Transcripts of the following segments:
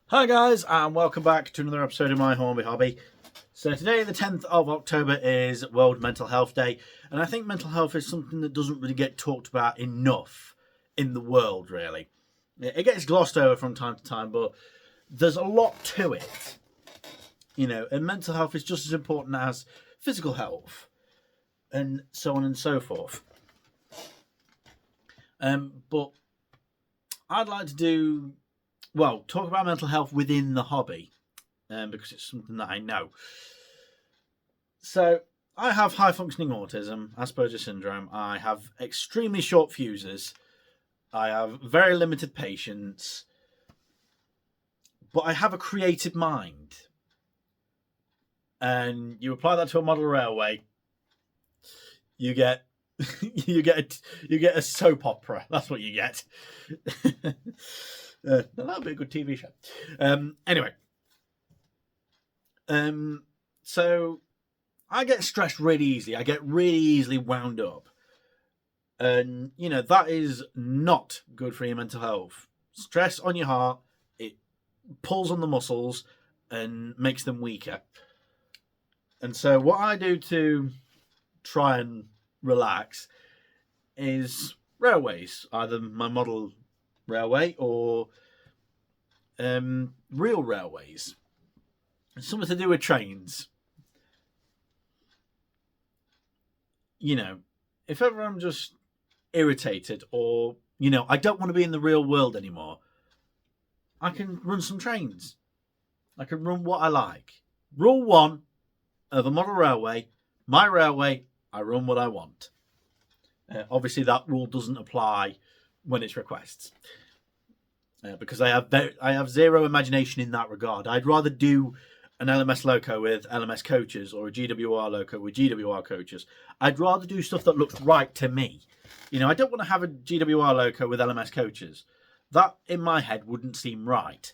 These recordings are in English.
Hi guys, and welcome back to another episode of My Hornby Hobby. So today, the 10th of October, is World Mental Health Day, and I think mental health is something that doesn't really get talked about enough in the world, really. It gets glossed over from time to time, but there's a lot to it. And mental health is just as important as physical health, and so on and so forth. But I'd like to talk about mental health within the hobby, because it's something that I know. So, I have high functioning autism, Asperger's syndrome. I have extremely short fuses. I have very limited patience. But I have a creative mind. And you apply that to a model railway, you get you get a soap opera. That's what you get. That'll be a good TV show. Anyway, so I get stressed really easily. I get really easily wound up. And, that is not good for your mental health. Stress on your heart, it pulls on the muscles and makes them weaker. And so what I do to try and relax is railways, either my model railway or real railways. It's something to do with trains. If ever I'm just irritated or, I don't want to be in the real world anymore, I can run some trains. I can run what I like. Rule 1 of a model railway, my railway, I run what I want. Obviously, that rule doesn't apply when it's requests. Because I have zero imagination in that regard. I'd rather do an LMS loco with LMS coaches or a GWR loco with GWR coaches. I'd rather do stuff that looks right to me. I don't want to have a GWR loco with LMS coaches. That, in my head, wouldn't seem right.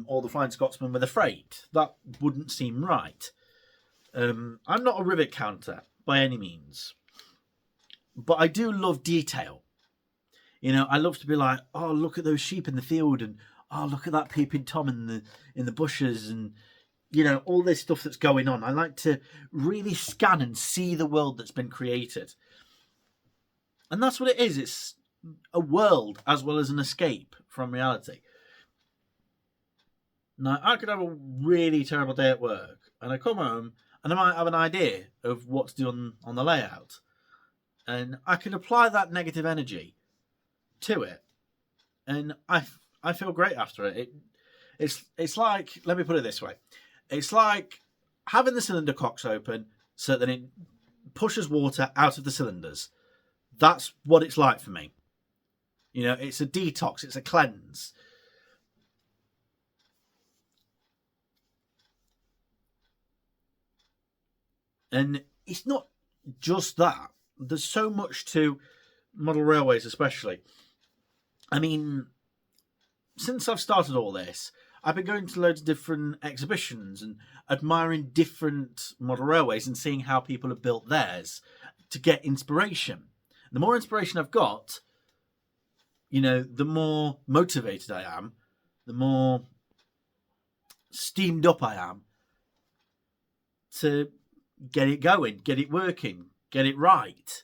Or the Flying Scotsman with a freight. That wouldn't seem right. I'm not a rivet counter by any means. But I do love detail. I love to be like, oh, look at those sheep in the field, and oh, look at that peeping Tom in the bushes, and all this stuff that's going on. I like to really scan and see the world that's been created. And that's what it is. It's a world as well as an escape from reality. Now, I could have a really terrible day at work, and I come home, and I might have an idea of what to do on the layout. And I can apply that negative energy to it, and I feel great after it. It's like, let me put it this way, it's like having the cylinder cocks open so that it pushes water out of the cylinders. That's what it's like for me. It's a detox, it's a cleanse. And it's not just that. There's so much to model railways, especially. I mean, since I've started all this, I've been going to loads of different exhibitions and admiring different model railways and seeing how people have built theirs to get inspiration. The more inspiration I've got, the more motivated I am, the more steamed up I am to get it going, get it working, get it right.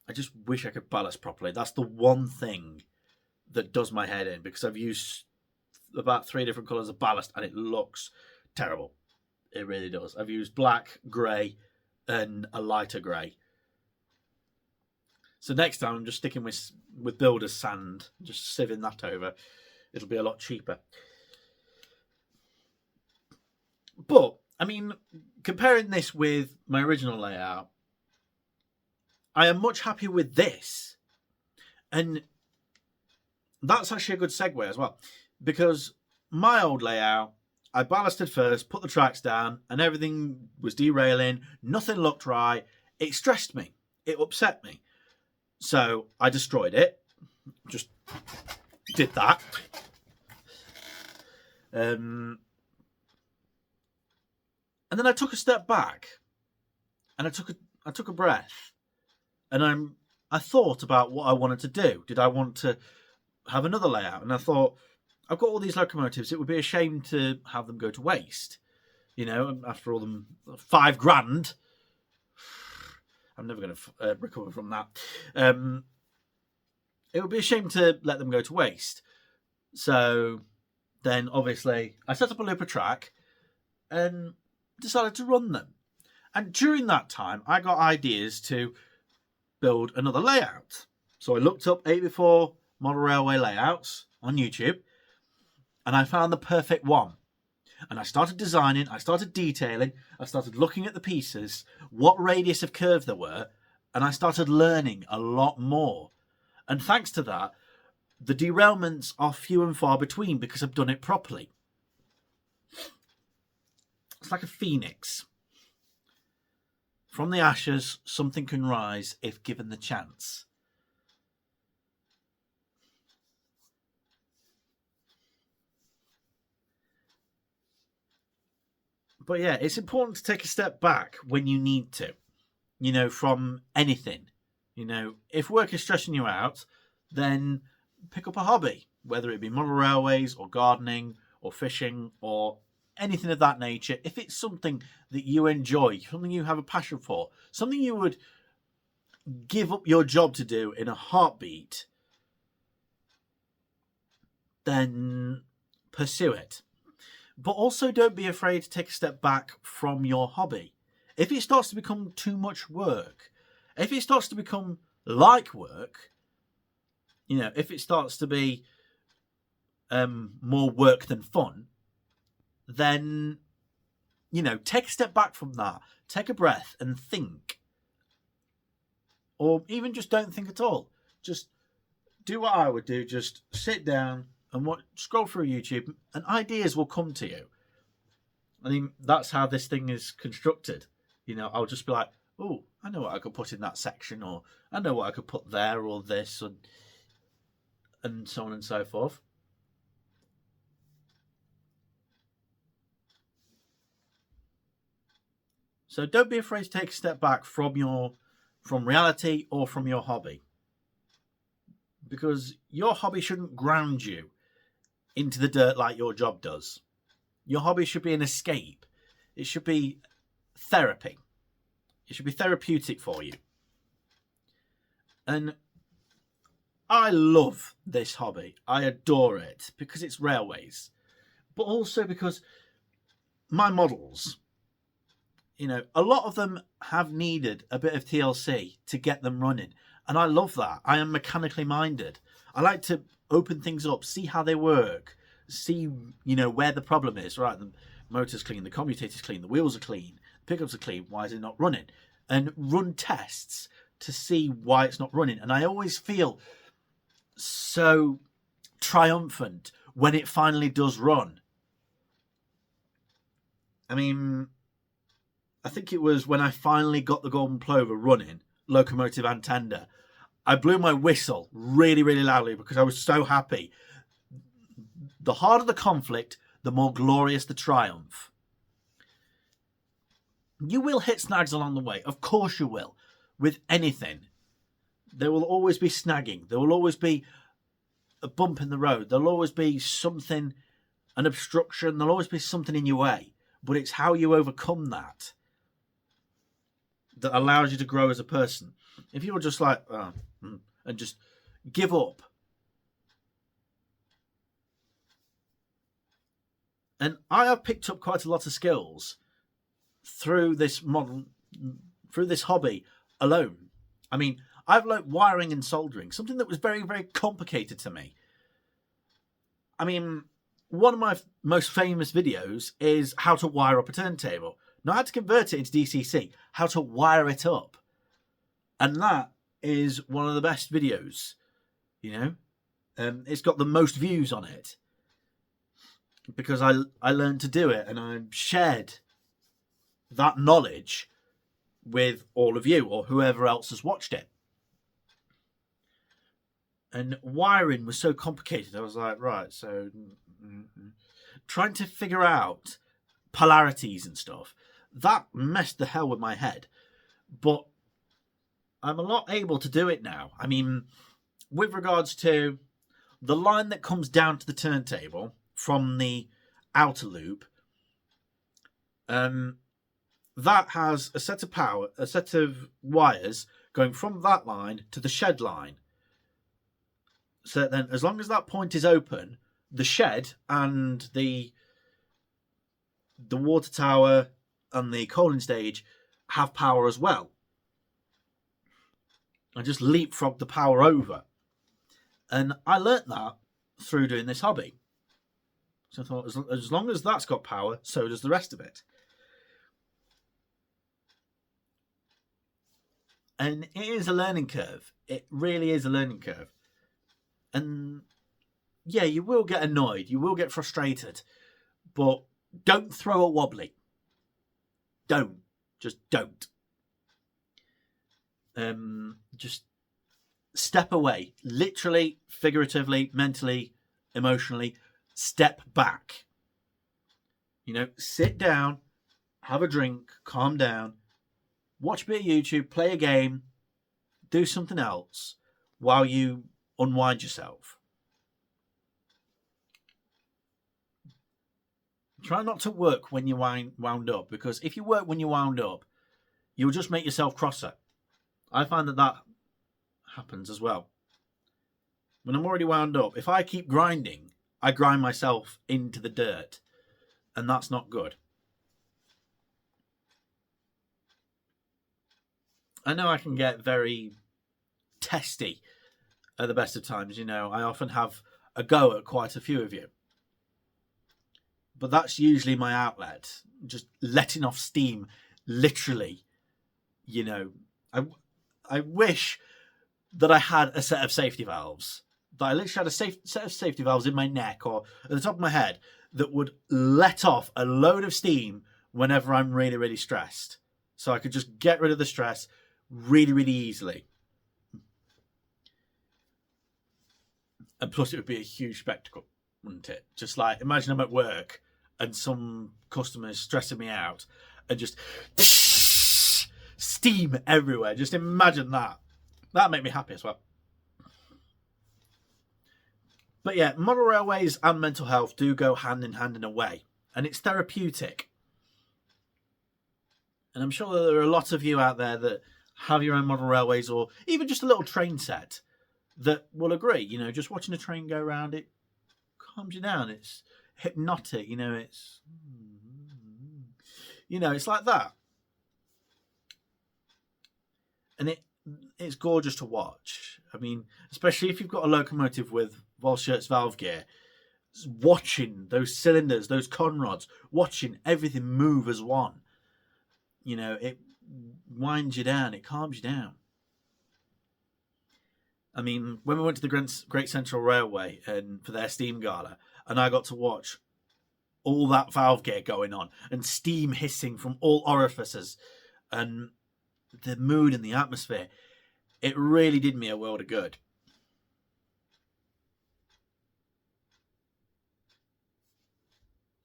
I just wish I could ballast properly. That's the one thing that does my head in, because I've used about 3 different colours of ballast and it looks terrible. It really does. I've used black, grey, and a lighter grey. So next time I'm just sticking with builder's sand, just sieving that over. It'll be a lot cheaper. But, I mean, comparing this with my original layout, I am much happier with this. And that's actually a good segue as well, because my old layout, I ballasted first, put the tracks down, and everything was derailing. Nothing looked right. It stressed me. It upset me. So I destroyed it. Just did that. And then I took a step back, and I took a breath, and I thought about what I wanted to do. Did I want to have another layout? And I thought, I've got all these locomotives. It would be a shame to have them go to waste. You know, after all them $5,000, I'm never going to recover from that. It would be a shame to let them go to waste. So then, obviously, I set up a looper track and decided to run them. And during that time, I got ideas to build another layout. So I looked up 8x4 model railway layouts on YouTube, and I found the perfect one. And I started designing, I started detailing, I started looking at the pieces, what radius of curve there were, and I started learning a lot more. And thanks to that, the derailments are few and far between because I've done it properly. It's like a phoenix. From the ashes, something can rise if given the chance. But yeah, it's important to take a step back when you need to, you know, from anything. You know, if work is stressing you out, then pick up a hobby, whether it be model railways or gardening or fishing or anything of that nature. If it's something that you enjoy, something you have a passion for, something you would give up your job to do in a heartbeat, then pursue it. But also don't be afraid to take a step back from your hobby. If it starts to become too much work, if it starts to become like work, you know, if it starts to be more work than fun, then, you know, take a step back from that. Take a breath and think. Or even just don't think at all. Just do what I would do. Just sit down and scroll through YouTube, and ideas will come to you. I mean, that's how this thing is constructed. You know, I'll just be like, oh, I know what I could put in that section, or I know what I could put there, or this, and so on and so forth. So don't be afraid to take a step back from reality or from your hobby. Because your hobby shouldn't ground you into the dirt like your job does. Your hobby should be an escape. It should be therapy. It should be therapeutic for you. And I love this hobby. I adore it because it's railways. But also because my models, you know, a lot of them have needed a bit of TLC to get them running. And I love that. I am mechanically minded. I like to open things up, see how they work, see, you know, where the problem is. Right, the motor's clean, the commutator's clean, the wheels are clean, the pickups are clean. Why is it not running? And run tests to see why it's not running. And I always feel so triumphant when it finally does run. I mean, I think it was when I finally got the Golden Plover running, locomotive and tender, I blew my whistle really, really loudly because I was so happy. The harder the conflict, the more glorious the triumph. You will hit snags along the way. Of course you will. With anything. There will always be snagging. There will always be a bump in the road. There'll always be something, an obstruction. There'll always be something in your way. But it's how you overcome that allows you to grow as a person. If you're just like, and just give up. And I have picked up quite a lot of skills through this hobby alone. I mean, I've learnt wiring and soldering, something that was very, very complicated to me. I mean, one of my most famous videos is how to wire up a turntable. Not how to convert it into DCC, how to wire it up. And that is one of the best videos, you know. It's got the most views on it because I learned to do it, and I shared that knowledge with all of you or whoever else has watched it. And wiring was so complicated. I was like, right, so trying to figure out polarities and stuff, that messed the hell with my head. But I'm a lot able to do it now. I mean, with regards to the line that comes down to the turntable from the outer loop, that has a set of wires going from that line to the shed line. So then, as long as that point is open, the shed and the water tower and the coaling stage have power as well. I just leapfrogged the power over. And I learnt that through doing this hobby. So I thought, as long as that's got power, so does the rest of it. And it is a learning curve. It really is a learning curve. And yeah, you will get annoyed. You will get frustrated. But don't throw a wobbly. Don't. Just don't. Just step away. Literally, figuratively, mentally, emotionally. Step back. You know, sit down, have a drink, calm down, watch a bit of YouTube, play a game, do something else while you unwind yourself. Try not to work when you're wound up, because if you work when you're wound up, you'll just make yourself crosser. I find that happens as well. When I'm already wound up, if I keep grinding, I grind myself into the dirt, and that's not good. I know I can get very testy at the best of times. You know, I often have a go at quite a few of you. But that's usually my outlet, just letting off steam, literally. You know, I wish that I had a set of safety valves. That I literally had a set of safety valves in my neck or at the top of my head that would let off a load of steam whenever I'm really, really stressed. So I could just get rid of the stress really, really easily. And plus it would be a huge spectacle, wouldn't it? Just like, imagine I'm at work and some customers stressing me out and just steam everywhere. Just imagine that. That'd make me happy as well. But yeah, model railways and mental health do go hand in hand in a way. And it's therapeutic. And I'm sure that there are a lot of you out there that have your own model railways or even just a little train set that will agree. You know, just watching a train go around, it calms you down. It's hypnotic. You know, it's like that. And it's gorgeous to watch. I mean, especially if you've got a locomotive with Volshirt's valve gear, watching those cylinders, those conrods, watching everything move as one. You know, it winds you down, it calms you down. I mean, when we went to the Great Central Railway and for their steam gala, and I got to watch all that valve gear going on and steam hissing from all orifices and the mood and the atmosphere, it really did me a world of good.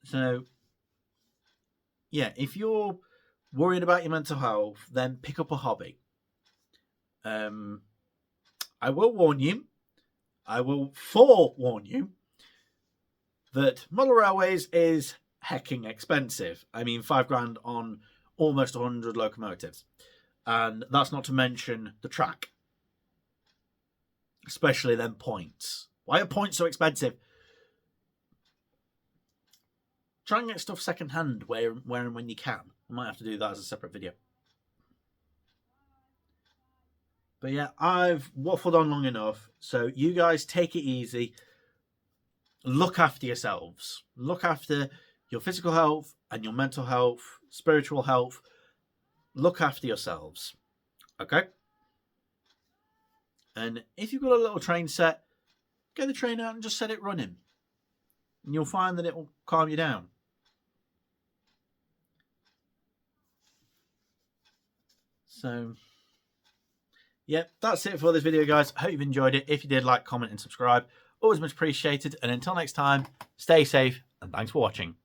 So, yeah, if you're worried about your mental health, then pick up a hobby. I will warn you, I will forewarn you that model railways is hecking expensive. I mean, $5,000 on almost 100 locomotives. And that's not to mention the track. Especially them points. Why are points so expensive? Try and get stuff second hand where and when you can. I might have to do that as a separate video. But yeah, I've waffled on long enough. So you guys take it easy. Look after yourselves. Look after your physical health and your mental health, spiritual health. Look after yourselves. Okay? And if you've got a little train set, get the train out and just set it running. And you'll find that it will calm you down. So, yeah, that's it for this video, guys. I hope you've enjoyed it. If you did, like, comment, and subscribe. Always much appreciated. And until next time, stay safe, and thanks for watching.